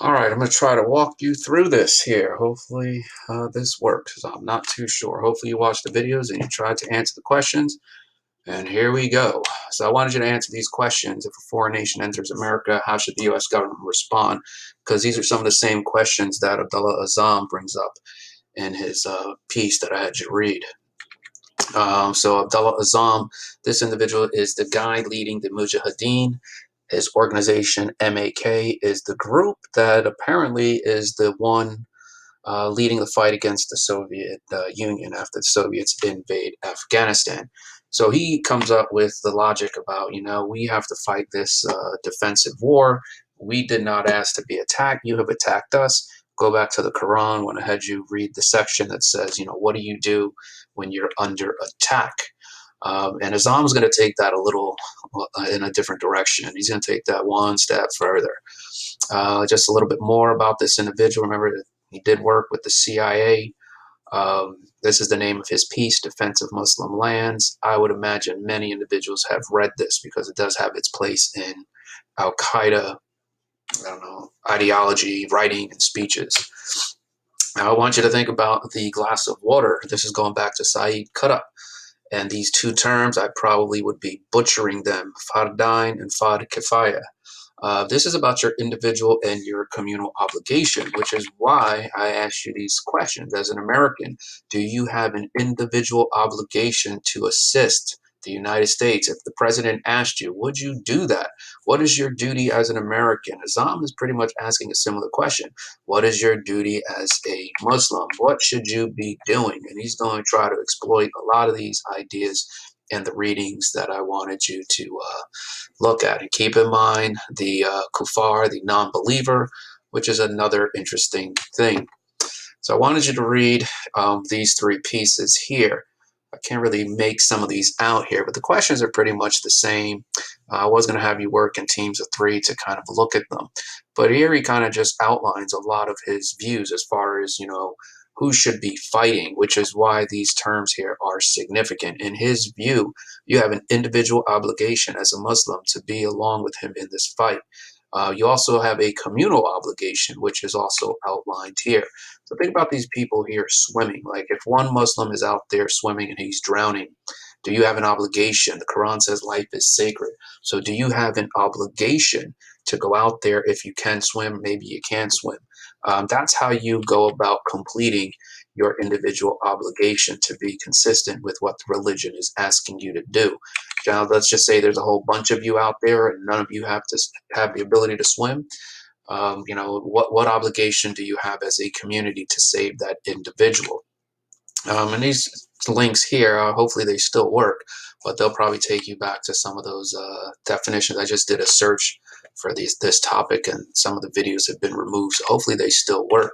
All right, I'm going to try to walk you through this here. Hopefully, this works. I'm not too sure. Hopefully, you watched the videos and you tried to answer the questions. And here we go. So, I wanted you to answer these questions. If a foreign nation enters America, how should the U.S. government respond? Because these are some of the same questions that Abdullah Azam brings up in his piece that I had you read. So, Abdullah Azam, this individual is the guy leading the Mujahideen. His organization, MAK, is the group that apparently is the one leading the fight against the Soviet Union after the Soviets invade Afghanistan. So he comes up with the logic about, we have to fight this defensive war. We did not ask to be attacked. You have attacked us. Go back to the Quran. When I had you read the section that says, what do you do when you're under attack? And Azam's going to take that a little in a different direction. He's going to take that one step further. Just a little bit more about this individual. Remember, he did work with the CIA. This is the name of his piece, Defense of Muslim Lands. I would imagine many individuals have read this because it does have its place in Al Qaeda, ideology, writing, and speeches. Now, I want you to think about the glass of water. This is going back to Saeed Qutb. And these two terms, I probably would be butchering them, fardain and fard kifaya. This is about your individual and your communal obligation, which is why I asked you these questions. As an American, do you have an individual obligation to assist the United States? If the president asked you, would you do that? What is your duty as an American? Azam is pretty much asking a similar question. What is your duty as a Muslim? What should you be doing? And he's going to try to exploit a lot of these ideas in the readings that I wanted you to look at. And keep in mind the kuffar, the non-believer, which is another interesting thing. So I wanted you to read these three pieces here. I can't really make some of these out here, but the questions are pretty much the same. I was going to have you work in teams of three to kind of look at them. But here he kind of just outlines a lot of his views as far as, who should be fighting, which is why these terms here are significant. In his view, you have an individual obligation as a Muslim to be along with him in this fight. You also have a communal obligation, which is also outlined here. So think about these people here swimming. Like if one Muslim is out there swimming and he's drowning, do you have an obligation? The Quran says life is sacred. So do you have an obligation to go out there? If you can swim, maybe you can swim. That's how you go about completing your individual obligation to be consistent with what the religion is asking you to do. Now, let's just say there's a whole bunch of you out there and none of you have to have the ability to swim. What obligation do you have as a community to save that individual? And these links here, hopefully they still work, but they'll probably take you back to some of those definitions. I just did a search for this topic, and some of the videos have been removed, so hopefully they still work.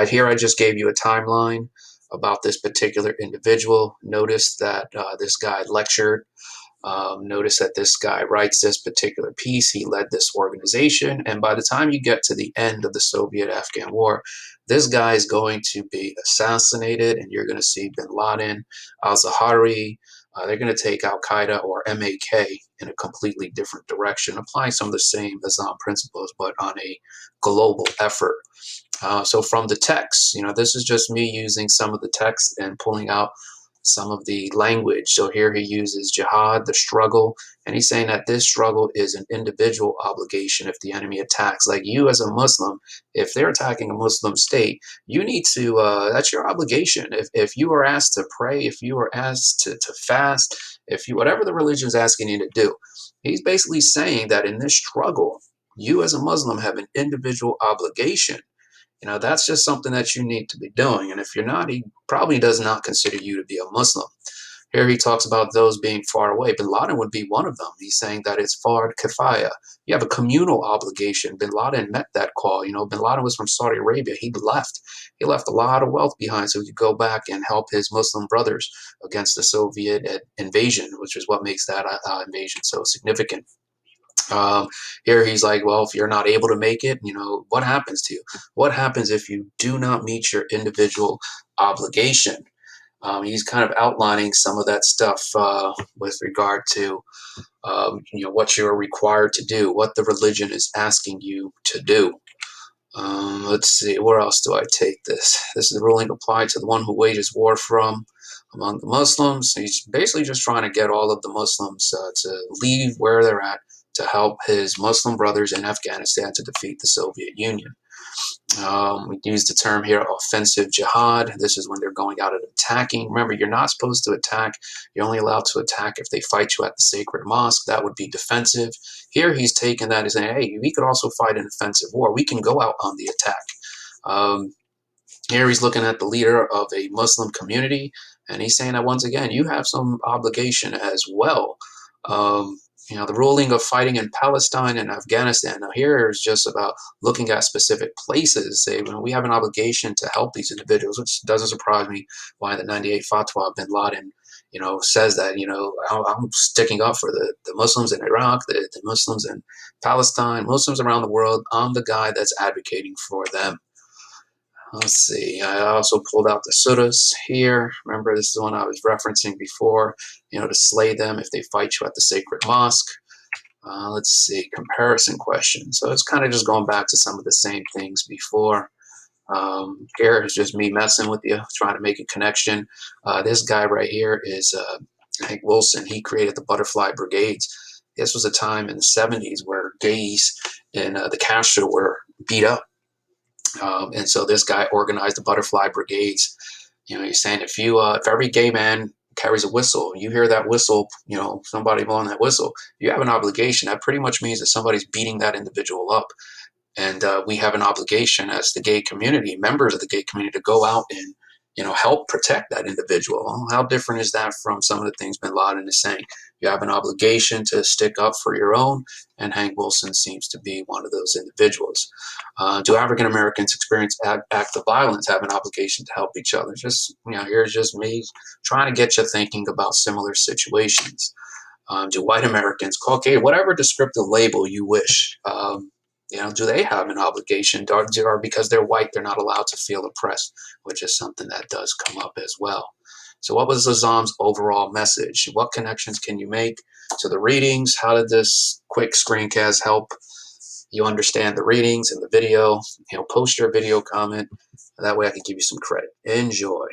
Here I just gave you a timeline about this particular individual. Notice that this guy lectured. Notice that this guy writes this particular piece. He led this organization. And by the time you get to the end of the Soviet Afghan War, this guy is going to be assassinated. And you're going to see bin Laden, al Zawahiri. They're going to take Al Qaeda or MAK in a completely different direction, applying some of the same Azam principles, but on a global effort. So from the text, this is just me using some of the text and pulling out some of the language. So here he uses jihad, the struggle, and he's saying that this struggle is an individual obligation if the enemy attacks. Like you as a Muslim, if they're attacking a Muslim state, you need to, that's your obligation. If you are asked to pray, if you are asked to fast, if you, whatever the religion is asking you to do, he's basically saying that in this struggle, you as a Muslim have an individual obligation. That's just something that you need to be doing. And if you're not, he probably does not consider you to be a Muslim. Here he talks about those being far away. Bin Laden would be one of them. He's saying that it's fard kifaya. You have a communal obligation. Bin Laden met that call. Bin Laden was from Saudi Arabia. He left. He left a lot of wealth behind so he could go back and help his Muslim brothers against the Soviet invasion, which is what makes that invasion so significant. Here he's like, well, if you're not able to make it, what happens to you? What happens if you do not meet your individual obligation? He's kind of outlining some of that stuff with regard to, what you're required to do, what the religion is asking you to do. Let's see, where else do I take this? This is the ruling applied to the one who wages war from among the Muslims. He's basically just trying to get all of the Muslims to leave where they're at to help his Muslim brothers in Afghanistan to defeat the Soviet Union. We use the term here, offensive jihad. This is when they're going out and attacking. Remember, you're not supposed to attack. You're only allowed to attack if they fight you at the sacred mosque. That would be defensive. Here, he's taking that and saying, hey, we could also fight an offensive war. We can go out on the attack. Um, Here he's looking at the leader of a Muslim community, and he's saying that once again, you have some obligation as well. Um, the ruling of fighting in Palestine and Afghanistan. Now, here is just about looking at specific places. Say, we have an obligation to help these individuals, which doesn't surprise me why the 98 fatwa bin Laden, says that, I'm sticking up for the Muslims in Iraq, the Muslims in Palestine, Muslims around the world. I'm the guy that's advocating for them. Let's see. I also pulled out the surahs here. Remember, this is the one I was referencing before. To slay them if they fight you at the sacred mosque. Let's see. Comparison question. So it's kind of just going back to some of the same things before. Here is just me messing with you, trying to make a connection. This guy right here is Hank Wilson. He created the Butterfly Brigades. This was a time in the 70s where gays in the Castro were beat up. And so this guy organized the Butterfly Brigades. He's saying if every gay man carries a whistle, you hear that whistle, somebody blowing that whistle, you have an obligation. That pretty much means that somebody's beating that individual up. And we have an obligation as the gay community, members of the gay community, to go out and help protect that individual. Well, how different is that from some of the things bin Laden is saying? You have an obligation to stick up for your own, and Hank Wilson seems to be one of those individuals. Do African Americans experience acts of violence, have an obligation to help each other? Just here's just me trying to get you thinking about similar situations. Do white Americans, Caucasian, whatever descriptive label you wish, do they have an obligation? Or because they're white, they're not allowed to feel oppressed, which is something that does come up as well. So what was Azam's overall message? What connections can you make to the readings? How did this quick screencast help you understand the readings and the video? Post your video comment. That way I can give you some credit. Enjoy.